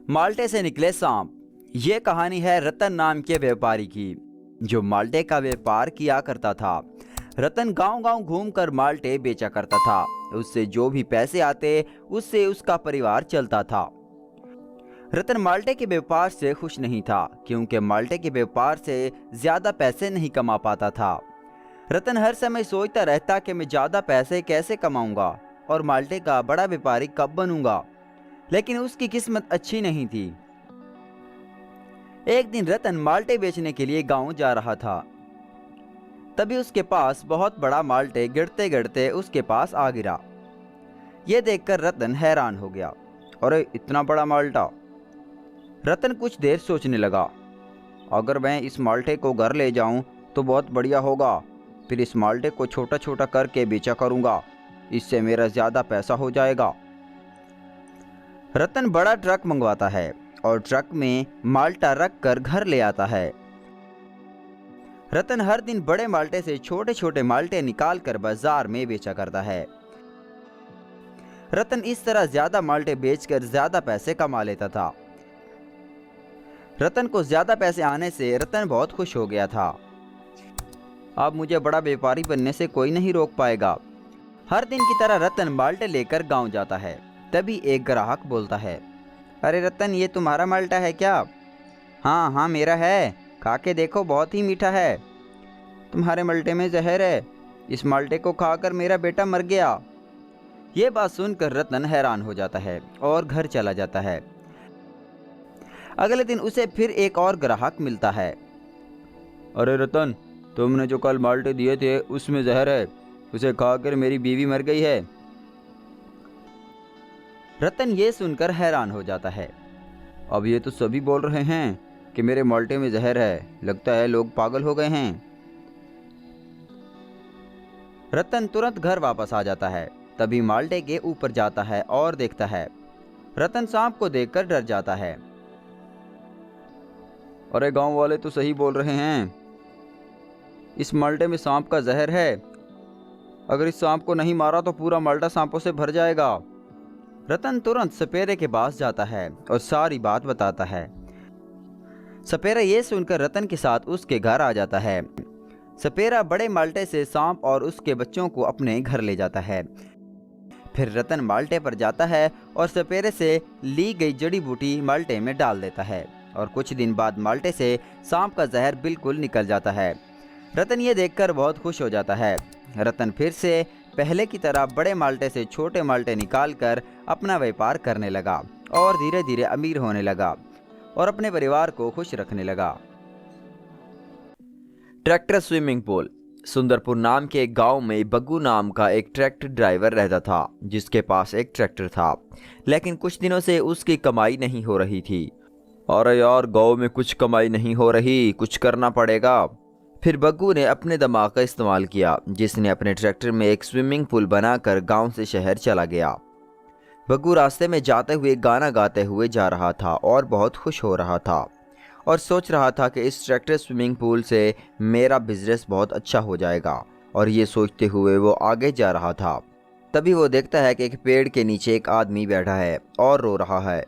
माल्टे से निकले सांप। ये कहानी है रतन नाम के व्यापारी की, जो माल्टे का व्यापार किया करता था। रतन गांव-गांव घूमकर माल्टे बेचा करता था। उससे जो भी पैसे आते उससे उसका परिवार चलता था। रतन माल्टे के व्यापार से खुश नहीं था, क्योंकि माल्टे के व्यापार से ज्यादा पैसे नहीं कमा पाता था। रतन हर समय सोचता रहता कि मैं ज्यादा पैसे कैसे कमाऊंगा और माल्टे का बड़ा व्यापारी कब बनूंगा। लेकिन उसकी किस्मत अच्छी नहीं थी। एक दिन रतन माल्टे बेचने के लिए गांव जा रहा था। तभी उसके पास बहुत बड़ा माल्टे गिरते गिरते उसके पास आ गिरा। यह देखकर रतन हैरान हो गया। अरे इतना बड़ा माल्टा! रतन कुछ देर सोचने लगा। अगर मैं इस माल्टे को घर ले जाऊं तो बहुत बढ़िया होगा। फिर इस माल्टे को छोटा छोटा करके बेचा करूंगा। इससे मेरा ज्यादा पैसा हो जाएगा। रतन बड़ा ट्रक मंगवाता है और ट्रक में माल्टा रख कर घर ले आता है। रतन हर दिन बड़े माल्टे से छोटे छोटे माल्टे निकाल कर बाजार में बेचा करता है। रतन इस तरह ज्यादा माल्टे बेचकर ज्यादा पैसे कमा लेता था। रतन को ज्यादा पैसे आने से रतन बहुत खुश हो गया था। अब मुझे बड़ा व्यापारी बनने से कोई नहीं रोक पाएगा। हर दिन की तरह रतन माल्टे लेकर गांव जाता है। तभी एक ग्राहक बोलता है, अरे रतन, ये तुम्हारा माल्टा है क्या? हाँ हाँ, मेरा है। खा के देखो, बहुत ही मीठा है। तुम्हारे माल्टे में जहर है। इस माल्टे को खाकर मेरा बेटा मर गया। ये बात सुनकर रतन हैरान हो जाता है और घर चला जाता है। अगले दिन उसे फिर एक और ग्राहक मिलता है। अरे रतन, तुमने जो कल माल्टे दिए थे उसमें जहर है। उसे खाकर मेरी बीवी मर गई है। रतन ये सुनकर हैरान हो जाता है। अब ये तो सभी बोल रहे हैं कि मेरे माल्टे में जहर है। लगता है लोग पागल हो गए हैं। रतन तुरंत घर वापस आ जाता है। तभी माल्टे के ऊपर जाता है और देखता है। रतन सांप को देखकर डर जाता है। अरे गांव वाले तो सही बोल रहे हैं। इस माल्टे में सांप का जहर है। अगर इस सांप को नहीं मारा तो पूरा माल्टा सांपों से भर जाएगा। रतन तुरंत सपेरे के पास जाता है और सारी बात बताता है। सपेरा ये सुनकर रतन के साथ उसके घर आ जाता है। सपेरा बड़े माल्टे से सांप और उसके बच्चों को अपने घर ले जाता है। फिर रतन माल्टे पर जाता है और सपेरे से ली गई जड़ी बूटी माल्टे में डाल देता है और कुछ दिन बाद माल्टे से सांप का जहर बिल्कुल निकल जाता है। रतन ये देखकर बहुत खुश हो जाता है। रतन फिर से पहले की तरह बड़े माल्टे से छोटे माल्टे निकालकर अपना व्यापार करने लगा और धीरे धीरे अमीर होने लगा और अपने परिवार को खुश रखने लगा। Tractor swimming pool. सुंदरपुर नाम के एक गांव में बग्गू नाम का एक ट्रैक्टर ड्राइवर रहता था, जिसके पास एक ट्रैक्टर था। लेकिन कुछ दिनों से उसकी कमाई नहीं हो रही थी। अरे यार, गांव में कुछ कमाई नहीं हो रही, कुछ करना पड़ेगा। फिर बग्गू ने अपने दिमाग का इस्तेमाल किया, जिसने अपने ट्रैक्टर में एक स्विमिंग पूल बनाकर गांव से शहर चला गया। बग्गू रास्ते में जाते हुए गाना गाते हुए जा रहा था और बहुत खुश हो रहा था और सोच रहा था कि इस ट्रैक्टर स्विमिंग पूल से मेरा बिजनेस बहुत अच्छा हो जाएगा। और ये सोचते हुए वो आगे जा रहा था। तभी वो देखता है कि एक पेड़ के नीचे एक आदमी बैठा है और रो रहा है।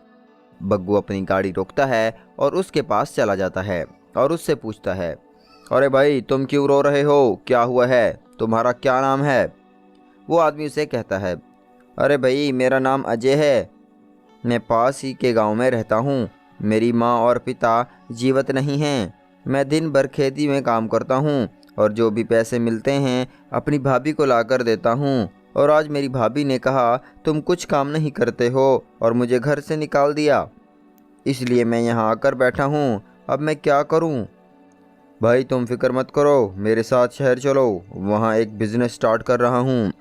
बग्गू अपनी गाड़ी रोकता है और उसके पास चला जाता है और उससे पूछता है, अरे भाई, तुम क्यों रो रहे हो? क्या हुआ है? तुम्हारा क्या नाम है? वो आदमी उसे कहता है, अरे भाई, मेरा नाम अजय है। मैं पास ही के गांव में रहता हूँ। मेरी माँ और पिता जीवित नहीं हैं। मैं दिन भर खेती में काम करता हूँ और जो भी पैसे मिलते हैं अपनी भाभी को लाकर देता हूँ। और आज मेरी भाभी ने कहा तुम कुछ काम नहीं करते हो और मुझे घर से निकाल दिया। इसलिए मैं यहाँ आकर बैठा हूँ। अब मैं क्या करूँ? भाई, तुम फिक्र मत करो, मेरे साथ शहर चलो। वहाँ एक बिजनेस स्टार्ट कर रहा हूँ।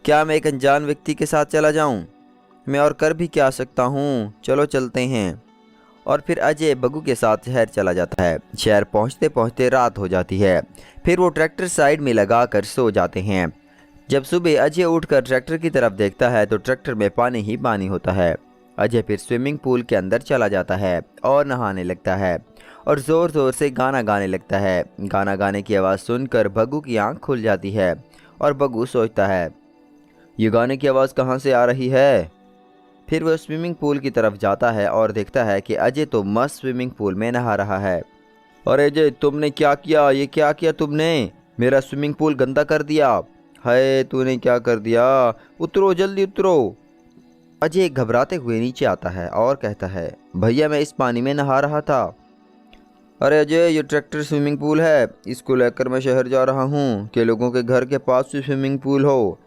क्या मैं एक अनजान व्यक्ति के साथ चला जाऊँ? मैं और कर भी क्या सकता हूँ? चलो चलते हैं। और फिर अजय बग्गू के साथ शहर चला जाता है। शहर पहुँचते पहुँचते रात हो जाती है। फिर वो ट्रैक्टर साइड में लगा कर सो जाते हैं। जब सुबह अजय उठकर ट्रैक्टर की तरफ देखता है तो ट्रैक्टर में पानी ही पानी होता है। अजय फिर स्विमिंग पूल के अंदर चला जाता है और नहाने लगता है और ज़ोर ज़ोर से गाना गाने लगता है। गाना गाने की आवाज़ सुनकर बग्गू की आंख खुल जाती है और बग्गू सोचता है, ये गाने की आवाज़ कहाँ से आ रही है? फिर वह स्विमिंग पूल की तरफ जाता है और देखता है कि अजय तो मस्त स्विमिंग पूल में नहा रहा है। अरे अजय, तुमने क्या किया? ये क्या किया तुमने? मेरा स्विमिंग पूल गंदा कर दिया। हाय, तूने क्या कर दिया? उतरो, जल्दी उतरो। अजय घबराते हुए नीचे आता है और कहता है, भैया मैं इस पानी में नहा रहा था। अरे अजय, ये ट्रैक्टर स्विमिंग पूल है, इसको लेकर मैं शहर जा रहा हूँ कि लोगों के घर के पास भी स्विमिंग पूल हो।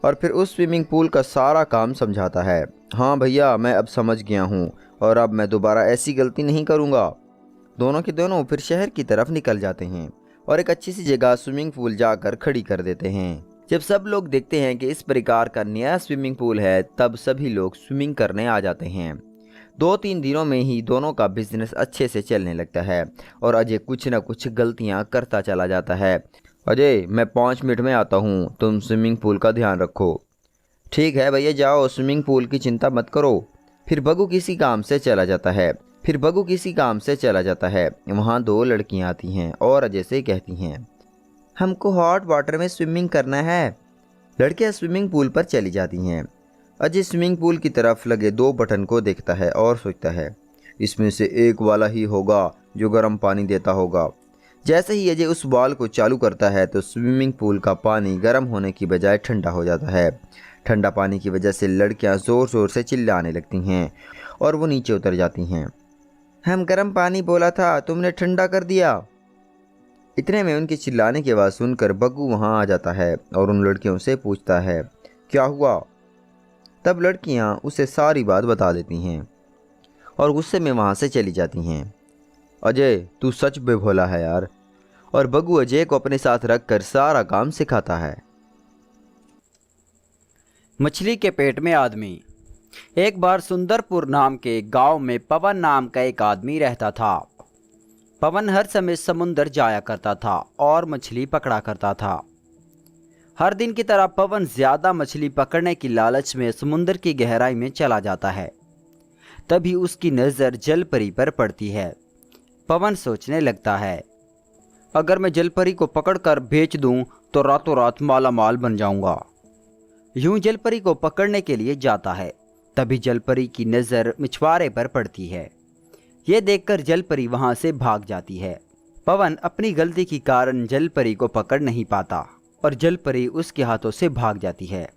और फिर उस स्विमिंग पूल का सारा काम समझाता है। हाँ भैया, मैं अब समझ गया हूँ और अब मैं दोबारा ऐसी गलती नहीं करूँगा। दोनों के दोनों फिर शहर की तरफ निकल जाते हैं और एक अच्छी सी जगह स्विमिंग पूल जाकर खड़ी कर देते हैं। जब सब लोग देखते हैं कि इस प्रकार का नया स्विमिंग पूल है, तब सभी लोग स्विमिंग करने आ जाते हैं। 2-3 दिनों में ही दोनों का बिजनेस अच्छे से चलने लगता है और अजय कुछ न कुछ गलतियां करता चला जाता है। अजय, मैं 5 मिनट में आता हूँ, तुम स्विमिंग पूल का ध्यान रखो। ठीक है भैया, जाओ, स्विमिंग पूल की चिंता मत करो। फिर बग्गू किसी काम से चला जाता है। वहाँ 2 लड़कियाँ आती हैं और अजय से कहती हैं, हमको हॉट वाटर में स्विमिंग करना है। लड़कियाँ स्विमिंग पूल पर चली जाती हैं। अजय स्विमिंग पूल की तरफ लगे 2 बटन को देखता है और सोचता है, इसमें से एक वाला ही होगा जो गर्म पानी देता होगा। जैसे ही अजय उस बॉल को चालू करता है तो स्विमिंग पूल का पानी गर्म होने की बजाय ठंडा हो जाता है। ठंडा पानी की वजह से लड़कियां ज़ोर ज़ोर से चिल्लाने लगती हैं और वो नीचे उतर जाती हैं। हम गर्म पानी बोला था, तुमने ठंडा कर दिया। इतने में उनके चिल्लाने की आवाज़ सुनकर बग्गू वहां आ जाता है और उन लड़कियों से पूछता है, क्या हुआ? तब लड़कियां उसे सारी बात बता देती हैं और गुस्से में वहां से चली जाती हैं। अजय, तू सच बेभोला है यार। और बग्गू अजय को अपने साथ रखकर सारा काम सिखाता है। मछली के पेट में आदमी। एक बार सुंदरपुर नाम के गांव में पवन नाम का एक आदमी रहता था। पवन हर समय समुंदर जाया करता था और मछली पकड़ा करता था। हर दिन की तरह पवन ज्यादा मछली पकड़ने की लालच में समुंदर की गहराई में चला जाता है। तभी उसकी नज़र जलपरी पर पड़ती है। पवन सोचने लगता है, अगर मैं जलपरी को पकड़कर बेच दूं तो रातों रात माला माल बन जाऊंगा। यूं जलपरी को पकड़ने के लिए जाता है। तभी जलपरी की नज़र मछुआरे पर पड़ती है। ये देखकर जलपरी वहां से भाग जाती है। पवन अपनी गलती के कारण जलपरी को पकड़ नहीं पाता और जलपरी उसके हाथों से भाग जाती है।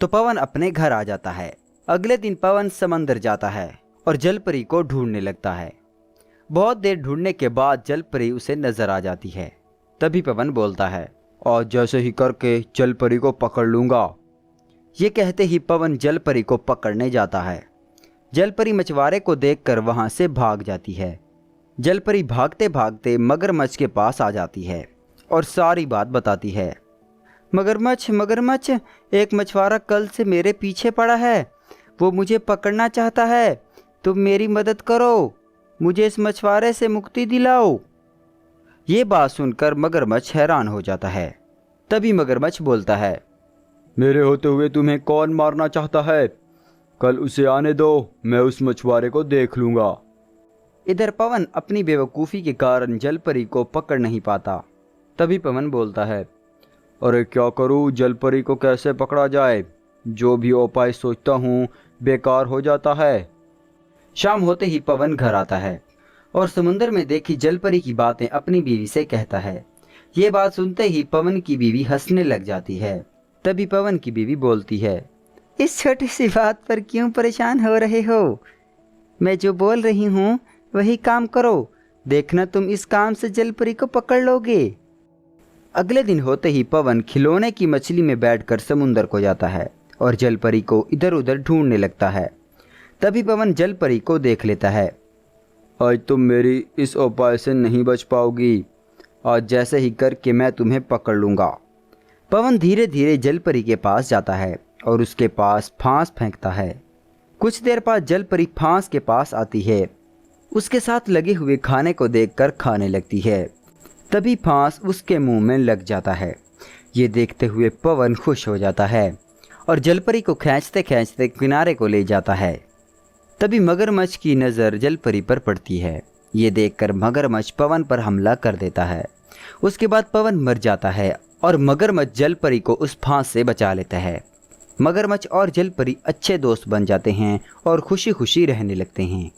तो पवन अपने घर आ जाता है। अगले दिन पवन समंदर जाता है और जलपरी को ढूंढने लगता है। बहुत देर ढूंढने के बाद जलपरी उसे नजर आ जाती है। तभी पवन बोलता है, और जैसे ही करके जलपरी को पकड़ लूंगा। ये कहते ही पवन जलपरी को पकड़ने जाता है। जलपरी मछुआरे को देखकर वहां से भाग जाती है। जलपरी भागते भागते मगरमच्छ के पास आ जाती है और सारी बात बताती है। मगरमच्छ, मगरमच्छ, एक मछुआरा कल से मेरे पीछे पड़ा है। वो मुझे पकड़ना चाहता है। तुम मेरी मदद करो, मुझे इस मछुआरे से मुक्ति दिलाओ। ये बात सुनकर मगरमच्छ हैरान हो जाता है। तभी मगरमच्छ बोलता है, मेरे होते हुए तुम्हें कौन मारना चाहता है? कल उसे आने दो, मैं उस मछुआरे को देख लूंगा। इधर पवन अपनी बेवकूफ़ी के कारण जलपरी को पकड़ नहीं पाता। तभी पवन बोलता है, अरे क्या करूं, जलपरी को कैसे पकड़ा जाए? जो भी उपाय सोचता हूं बेकार हो जाता है। शाम होते ही पवन घर आता है और समुंदर में देखी जलपरी की बातें अपनी बीवी से कहता है। ये बात सुनते ही पवन की बीवी हंसने लग जाती है। तभी पवन की बीवी बोलती है, इस छोटी सी बात पर क्यों परेशान हो रहे हो? मैं जो बोल रही हूँ वही काम करो, देखना तुम इस काम से जलपरी को पकड़ लोगे। अगले दिन होते ही पवन खिलौने की मछली में बैठकर समुंदर को जाता है और जलपरी को इधर उधर ढूंढने लगता है। तभी पवन जलपरी को देख लेता है। आज तुम मेरी इस उपाय से नहीं बच पाओगी। आज जैसे ही करके मैं तुम्हें पकड़ लूँगा। पवन धीरे धीरे जलपरी के पास जाता है और उसके पास फांस फेंकता है। कुछ देर बाद जलपरी फांस के पास आती है। उसके साथ लगे हुए खाने को देखकर खाने लगती है। तभी फांस उसके मुंह में लग जाता है। ये देखते हुए पवन खुश हो जाता है और जलपरी को खींचते खींचते किनारे को ले जाता है। तभी मगरमच्छ की नज़र जलपरी पर पड़ती है। ये देखकर मगरमच्छ पवन पर हमला कर देता है। उसके बाद पवन मर जाता है और मगरमच्छ जलपरी को उस फांस से बचा लेता है। मगरमच्छ और जलपरी अच्छे दोस्त बन जाते हैं और खुशी खुशी रहने लगते हैं।